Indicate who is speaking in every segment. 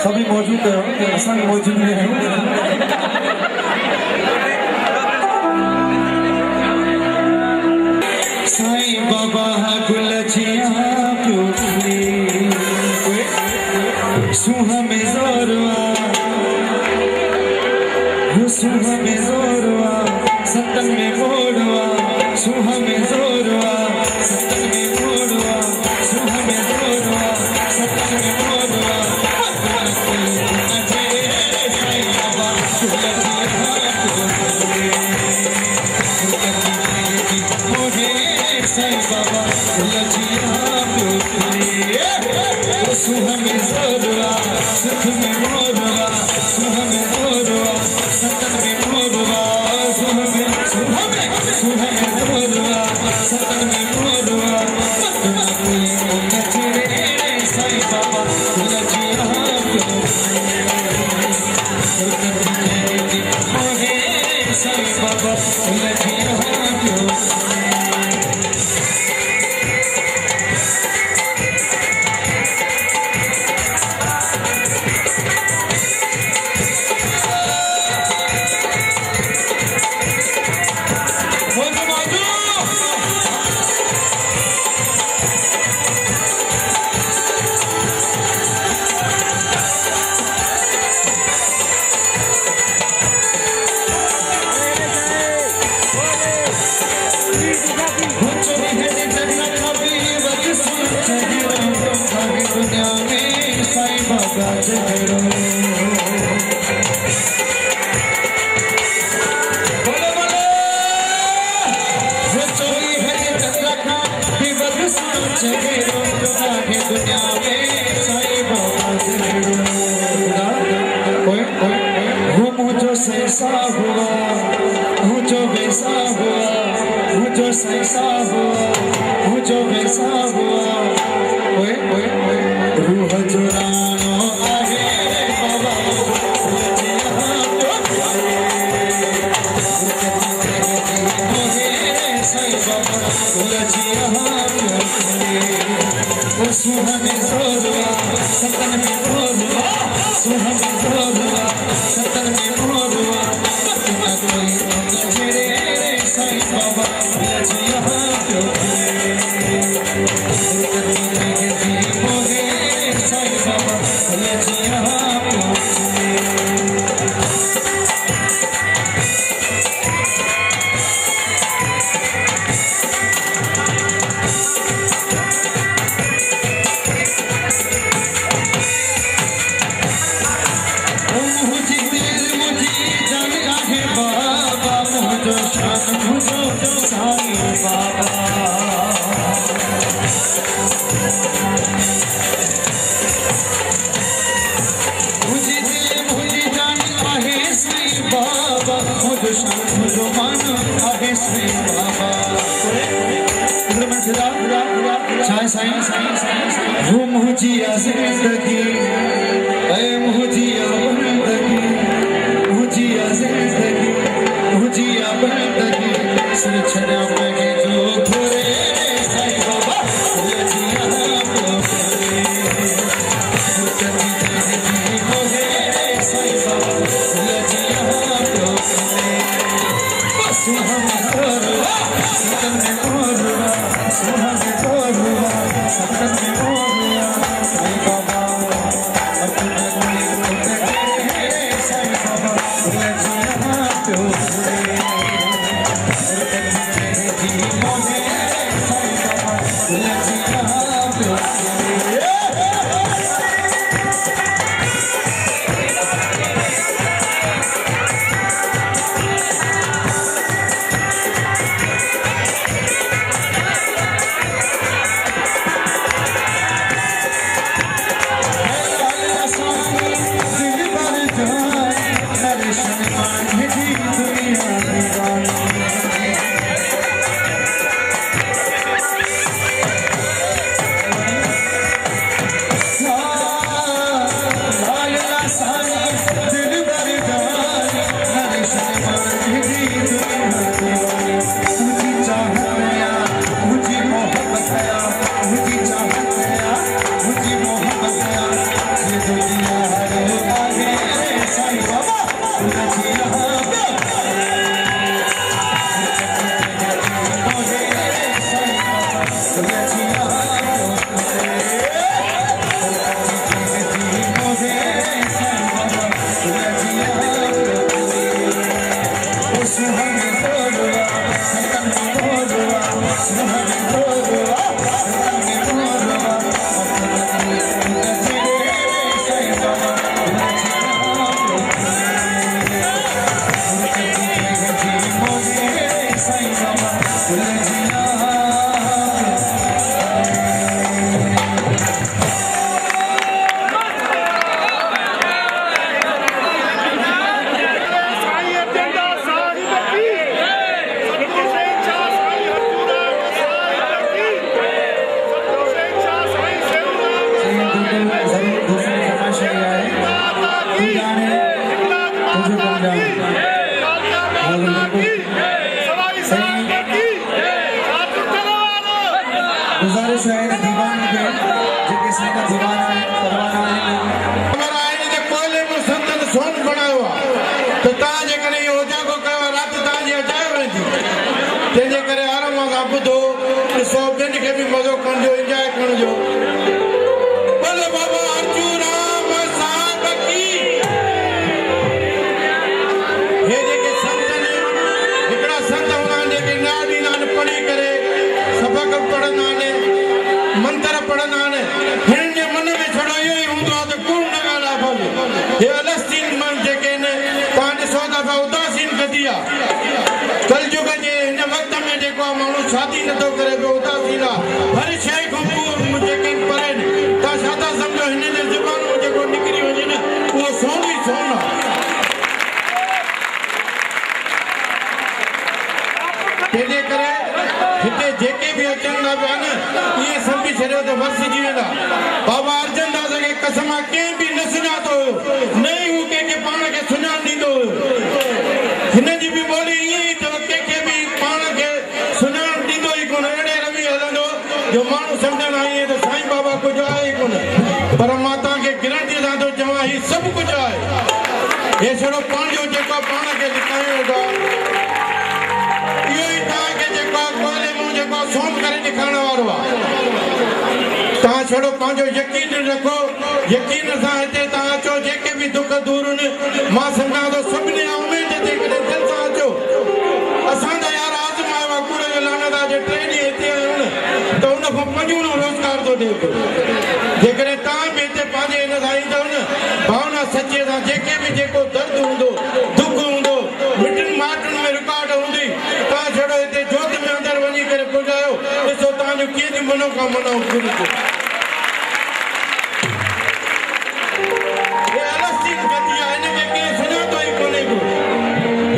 Speaker 1: सभी मौजूद है, असां मौजूद में है। साईं बाबा गुल जिया सुहा में जोरवा, सुहा में जोरवा, सतन में मोड़वा, सुहा में जोरवा, सतन में मोड़वा, सुहा में जोरवा। में मोरवा सुह में मोरवा सतन में मोरवा सुह में मोरवा सतन में मोरवा साईं बाबा तुलजिया साईं बाबा तुलजिया दुनिया में साईं बाबा जगड़ो बोले बोले वो चोरी है चंद्रखा विवध जगड़ो दुनिया में साईं बाबा जगड़ो वो मुझो सैसा हुआ मुझो वैसा हुआ मुझो सैसा हुआ मुझो वैसा हुआ रूह जुरानो आहे बाबा साईं बाबा तुलजिया सुहाने जोरवा सतन में मोरवा सुहाने जोरवा सतन में मोरवा ना कोई छेड़े साईं बाबा तुलजिया साईं बाबा मुझे दिल मुझे जान आहे साईं बाबा मुझे शान मुझे मान आहे साईं बाबा साईं साईं साईं वो मुझिया जिंदगी ऐ मुझिया बंदगी मुझिया जिंदगी मुझिया बंदगी सिर छड़ा मगे जो थोरे साईं बाबा तुलजिया साईं बाबा तुलजिया सुहा में मोरवा सतन में मोरवा सुहा में मोरवा सतन में मोरवा साईं बाबा जरूर दूसरी फरमाइश है तू जाने तुझे कौन जाने गुजारिश है दीवान के जेके संग दीवाना है परवाना है
Speaker 2: हमारा आए जे कोयले में संतन सोन बनायो तो तां जे करे यो जागो कयो रात तां जे अचाए वेंदी तेजे करे आराम सां ॿुधो ॾिसो ॿियनि खे बि मज़ो करणो एंजॉय करणो बोल बाबा अर्जू राम साहब की हे जेके संत ने हिकिड़ा संत हूंदा आहिनि जेके न्याय ॾींदा आहिनि पढ़ी करे सबक पढ़ंदा आहिनि मंत्र पढ़ंदा आहिनि हिननि जे मन में छड़ो इहो ई हूंदो आहे त कूड़ न ॻाल्हाए भले हे अलस्तीन मन जेके आहिनि तव्हां ॾिसो था पिया उदासीन गदी आहे कलयुग जे हिन वक़्त में जेको आहे माण्हू शादी नथो करे पियो उदासीन आहे हर शइ खां जेके पढ़नि तव्हां छा था सम्झो हिन जे ज़ुबान में जेको निकिरी वञे न उहो सोन ई सोन आहे तंहिंजे करे हिते जेके बि अचनि था पिया न इहे सम्झी छॾियो त वरसिजी वेंदा बाबा अर्जन दास खे कसम आहे कंहिं बि न सुञातो हुयो न ई हू कंहिंखे पाण खे सुञाण ॾींदो हुयो हिन जी बि ॿोली ईअं ई अथव कंहिंखे बि पाण खे सुञाण ॾींदो ई कोन अहिड़े रवी हलंदो जो माण्हू सम्झंदा आहिनि त साईं बाबा कुझु आहे ई कोन पर मां तव्हांखे गारंटी सां थो चवां हीउ सभु कुझु आहे हे छड़ो पंहिंजो जेको पाण खे लिकायो वेंदो आहे इहो ई तव्हांखे जेको आहे कोयले मां जेको आहे सोन करे ॾेखारण वारो आहे तव्हां छड़ो पंहिंजो यकीन रखो यकीन सां हिते तव्हां अचो जेके बि दुख दूर आहिनि मां सम्झां थो सभिनी उमेद ते करे दिलि सां अचो असांजा यार आज़मायो आहे कूड़ जो लानत आहे जे 3 ॾींहं हिते आहियो न त हुन खां 5 गुणो रोज़गार थो ॾिए पियो जेकॾहिं तव्हां बि हिते पंहिंजे हिन सां ईंदव न भावना सचे सां जेके बि जेको दर्द हूंदो दुख हूंदो मिटनि माइटनि में रुकावट हूंदी तव्हां छड़ो हिते जोत में अंदरि वञी करे पुॼायो ॾिसो तव्हांजो कीअं थी मनोकामना पूरी थिए हे अलस्तीन गति आहे हिनखे कंहिं सुञातो ई कोन्हे को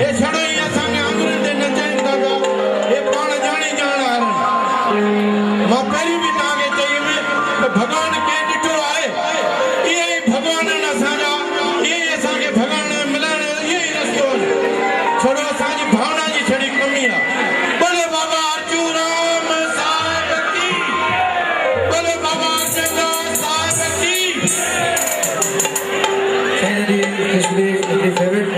Speaker 2: हे छड़ो ई असांखे आङुरियुनि ते नचाइनि था पिया हे पाण ॼाणे ॼाण हारनि मां पहिरीं बि तव्हांखे चयुमि त भॻवानु कंहिं ॾिठो आहे इहे ई भॻवान आहिनि असांजा इहे ई असांखे भॻवान मिलाइण जो इहो ई रस्तो आहे छड़ो असांजी भावना जी छड़ी कमी आहे बोले बाबा अर्जू राम साहब की बोले बाबा अर्जन दास साहब की
Speaker 1: especially favorite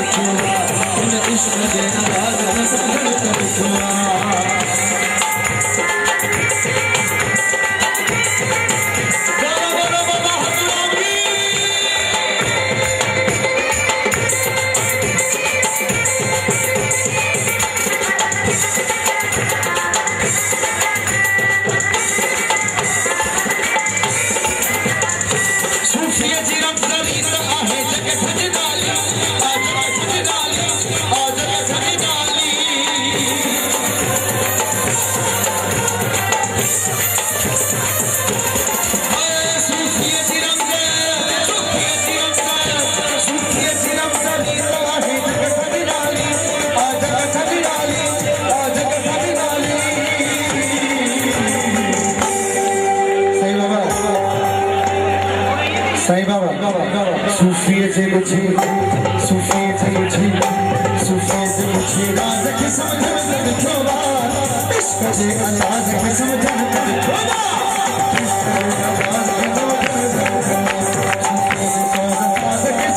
Speaker 3: Ishq
Speaker 1: Sai Baba सूफीअ जे ॿुधी सूफीअ जे ॿुधी सूफीअ जे ॿुधी राज़ खे सम्झण त ॾिठो आहे इश्क जे अंदाज़ खे सम्झण त ॾिठो आहे इश्क जे अंदाज़ खे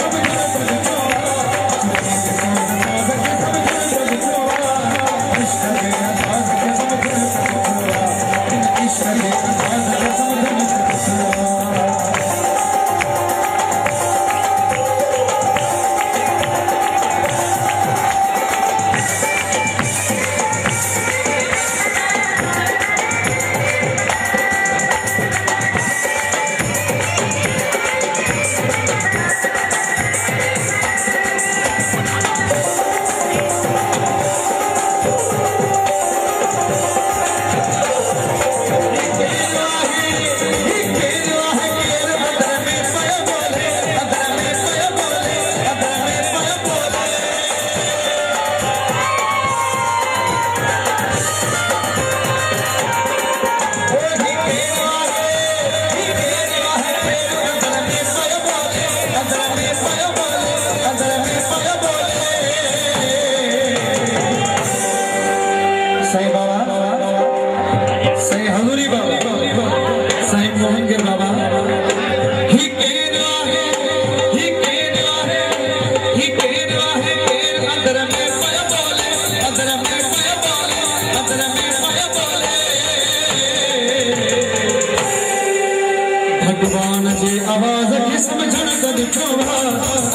Speaker 1: भगवान जी आवाज खे समझण त ॾिठो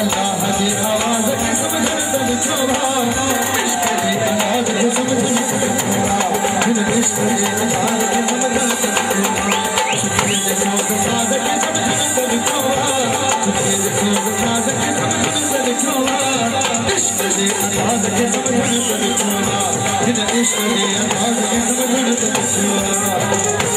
Speaker 1: अल्लाह जी आवाज खे समझण त ॾिठो इश्क जे अंदाज़ खे समझण त ॾिठो हिन इश्क जे अंदाज़ खे समझण त ॾिठो सुखी जे सोच साज़ खे समझण त ॾिठो सुखी जे सोच साज़ खे समझण त ॾिठो इश्क जे अंदाज़ खे समझण त ॾिठो हिन इश्क जे अंदाज़ खे समझण त ॾिठो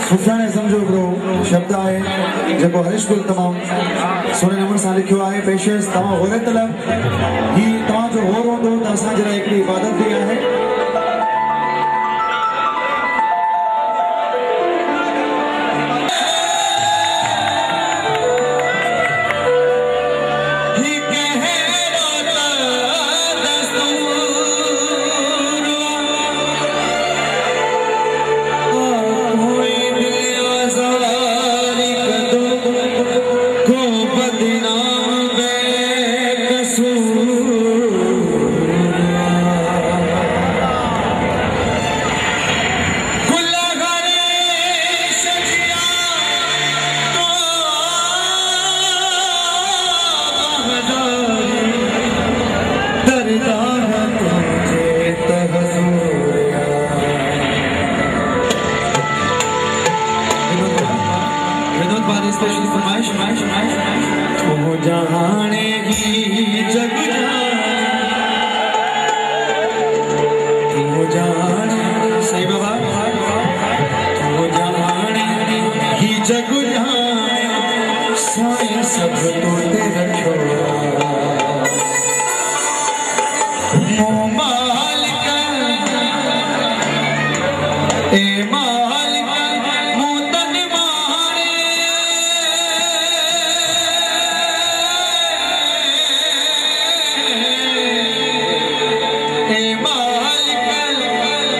Speaker 3: सुफ़ियाने समझो हिकिड़ो शब्द आहे जेको हरीशगुल तमामु सुहिणे नमूने सां लिखियो आहे पेशेंस तव्हां होरे तलब ही तव्हांजो होर हूंदो त असांजे लाइ हिकिड़ी इबादत बि आहे
Speaker 1: तू जाने ही जग तू जाने सही बाबा तू जाने ही जग साईं सब तो तेरा छोड़ा मालिक ए मालिक मोतन मारे ए मालिक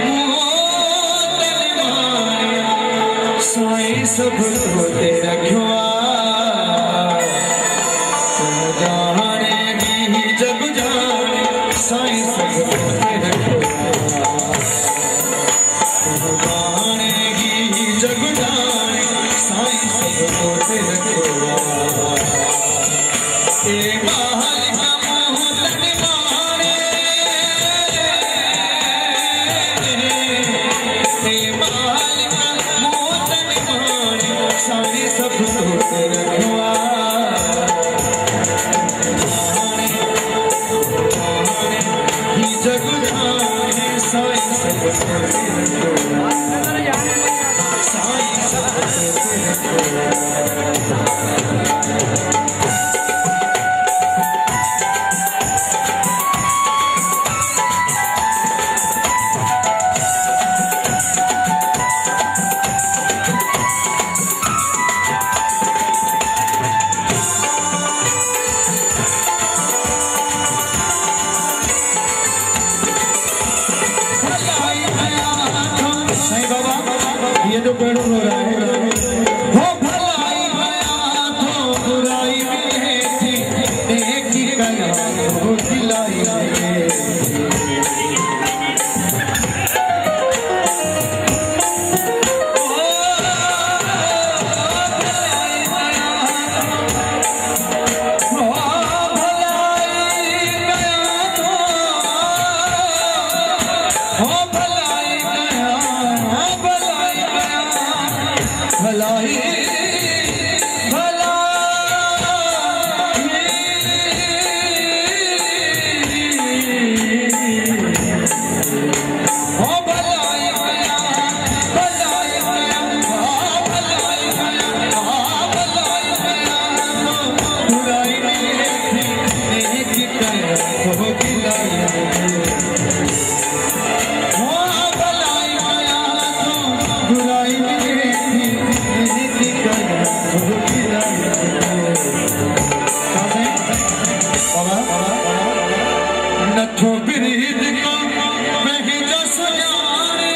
Speaker 1: मोतन मारे साईं सब तो तेरा ख्वा साईं सब तेरे जानेगी जग जाने साईं सब तेरे ए मालिक मोहतन मारे ए मालिक मोहतन मारे साईं सब तेरे जग जाने साईं सब साईं सब ये जो पेड़ हो रहा है हो भलाई भया तो बुराई में थी नेकी कया हो दिलाई भलाई भला हो भलाई भला भलाई भलाई भलाई बुराई नेकी कर हो गिलाई हो भलाई भला बुराई नथो बिरीद को महज सुजाने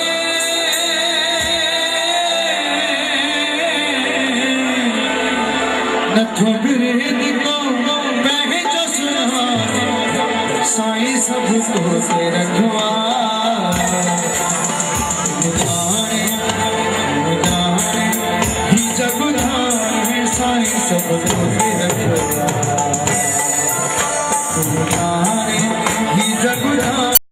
Speaker 1: नथो बिरीद को महज सुजाने साईं सब को तेरा